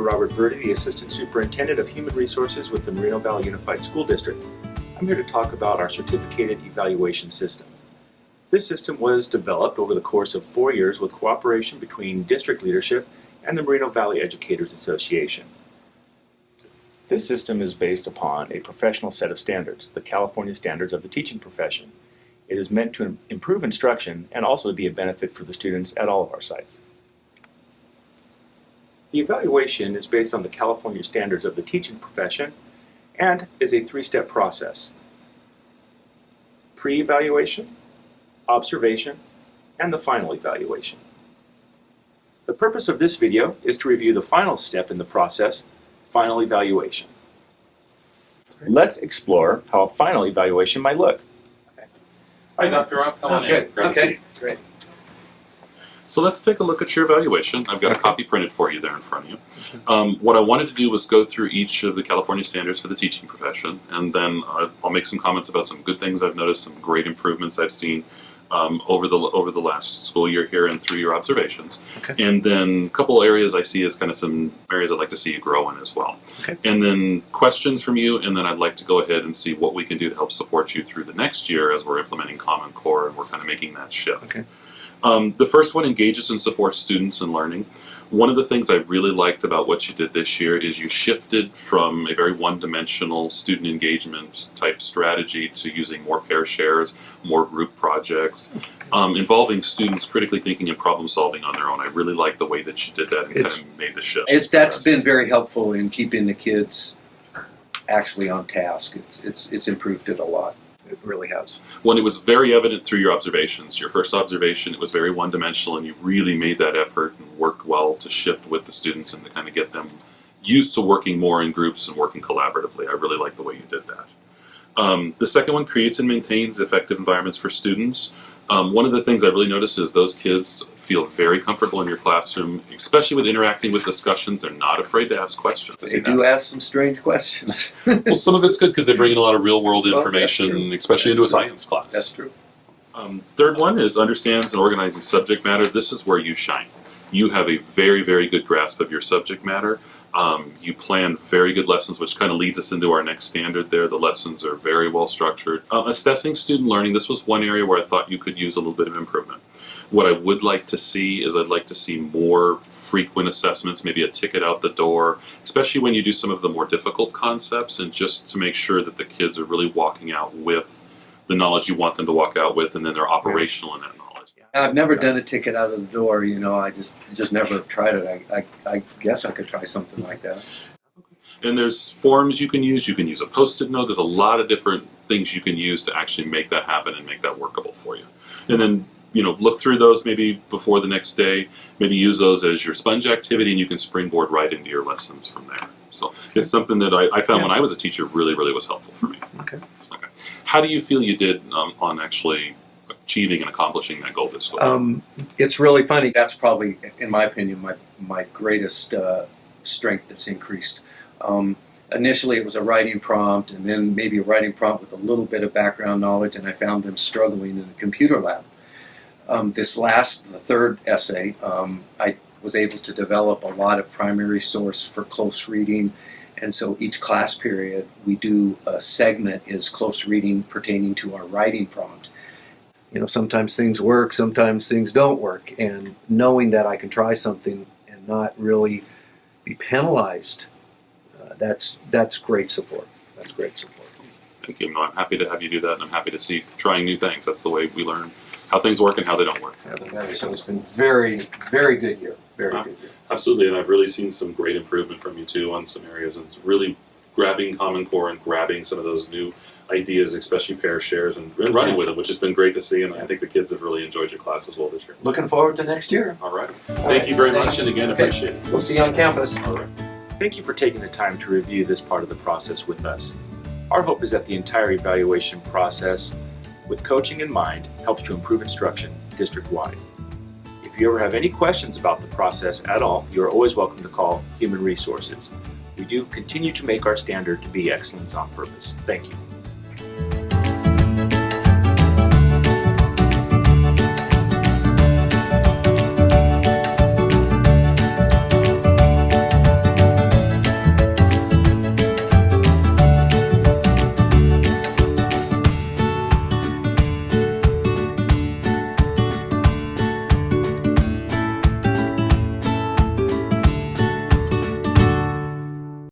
Dr. Robert Verdi, the Assistant Superintendent of Human Resources with the Moreno Valley Unified School District. I'm here to talk about our certificated evaluation system. This system was developed over the course of 4 years with cooperation between district leadership and the Moreno Valley Educators Association. This system is based upon a professional set of standards, the California Standards of the Teaching Profession. It is meant to improve instruction and also to be a benefit for the students at all of our sites. The evaluation is based on the California Standards of the Teaching Profession and is a three-step process: pre-evaluation, observation, and the final evaluation. The purpose of this video is to review the final step in the process, final evaluation. Let's explore how a final evaluation might look. Hi, Dr. Rob. Come on in. Good. Grab a Okay, seat. great. So let's take a look at your evaluation. I've got a copy printed for you there in front of you. What I wanted to do was go through each of the California standards for the teaching profession, and then I'll make some comments about some good things I've noticed, some great improvements I've seen over the last school year here and through your observations. Okay. And then a couple areas I see as kind of some areas I'd like to see you grow in as well. Okay. And then questions from you, and then I'd like to go ahead and see what we can do to help support you through the next year as we're implementing Common Core and we're kind of making that shift. Okay. The first one engages and supports students in learning. One of the things I really liked about what you did this year is you shifted from a very one-dimensional student engagement type strategy to using more pair shares, more group projects, involving students critically thinking and problem solving on their own. I really like the way that you did that and kind of made the shift. That's been very helpful in keeping the kids actually on task. It's improved it a lot. It really has. When it was very evident through your observations, your first observation, it was very one-dimensional, and you really made that effort and worked well to shift with the students and to kind of get them used to working more in groups and working collaboratively. I really like the way you did that. The second one creates and maintains effective environments for students. One of the things I really noticed is those kids feel very comfortable in your classroom, especially with interacting with discussions. They're not afraid to ask questions. They do ask some strange questions. Well, some of it's good because they bring in a lot of real-world information, especially into a science class. That's true. Third one is understands and organizing subject matter. This is where you shine. You have a very, very good grasp of your subject matter. You plan very good lessons, which kind of leads us into our next standard there. The lessons are very well structured. Assessing student learning, this was one area where I thought you could use a little bit of improvement. What I would like to see is I'd like to see more frequent assessments, maybe a ticket out the door, especially when you do some of the more difficult concepts, and just to make sure that the kids are really walking out with the knowledge you want them to walk out with, and then they're operational in that knowledge. I've never done a ticket out of the door. I just never have tried it. I guess I could try something like that. And there's forms you can use. You can use a Post-it note. There's a lot of different things you can use to actually make that happen and make that workable for you. And then, look through those maybe before the next day. Maybe use those as your sponge activity, and you can springboard right into your lessons from there. So it's something that I found when I was a teacher really, really was helpful for me. Okay. How do you feel you did on actually achieving and accomplishing that goal this way? It's really funny. That's probably, in my opinion, my greatest strength that's increased. Initially, it was a writing prompt, and then maybe a writing prompt with a little bit of background knowledge, and I found them struggling in a computer lab. The third essay, I was able to develop a lot of primary source for close reading, and so each class period we do a segment is close reading pertaining to our writing prompt. Sometimes things work, sometimes things don't work, and knowing that I can try something and not really be penalized, that's great support. That's great support. Thank you. I'm happy to have you do that, and I'm happy to see trying new things. That's the way we learn how things work and how they don't work. So it's been very, very good year. Very good year. Absolutely, and I've really seen some great improvement from you too on some areas, and it's really grabbing Common Core and grabbing some of those new ideas, especially pair shares, and running with them, which has been great to see, and I think the kids have really enjoyed your class as well this year. Looking forward to next year. All right. Thank you very much, and again, appreciate it. We'll see you on campus. All right. Thank you for taking the time to review this part of the process with us. Our hope is that the entire evaluation process, with coaching in mind, helps to improve instruction district-wide. If you ever have any questions about the process at all, you are always welcome to call Human Resources. We do continue to make our standard to be excellence on purpose. Thank you.